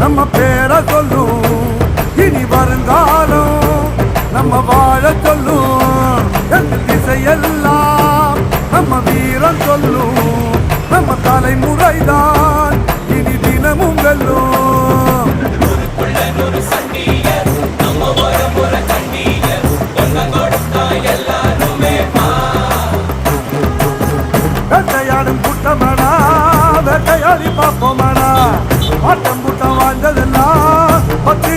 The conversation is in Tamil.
நம்ம பேரை சொல்லும். இனி வருங்காலம் நம்ம வாழ சொல்லும். எங்கள் திசையெல்லாம் நம்ம வீரம் சொல்லும். நம்ம தலைமுறைதான் இனி தினமும் வெல்லும். வேட்டையாடும் கூட்டமாடா, வேட்டையாடி பார்ப்போமாடா. ஆட்டம் கூட்டம் வாழ்ந்ததெல்லாம் பத்து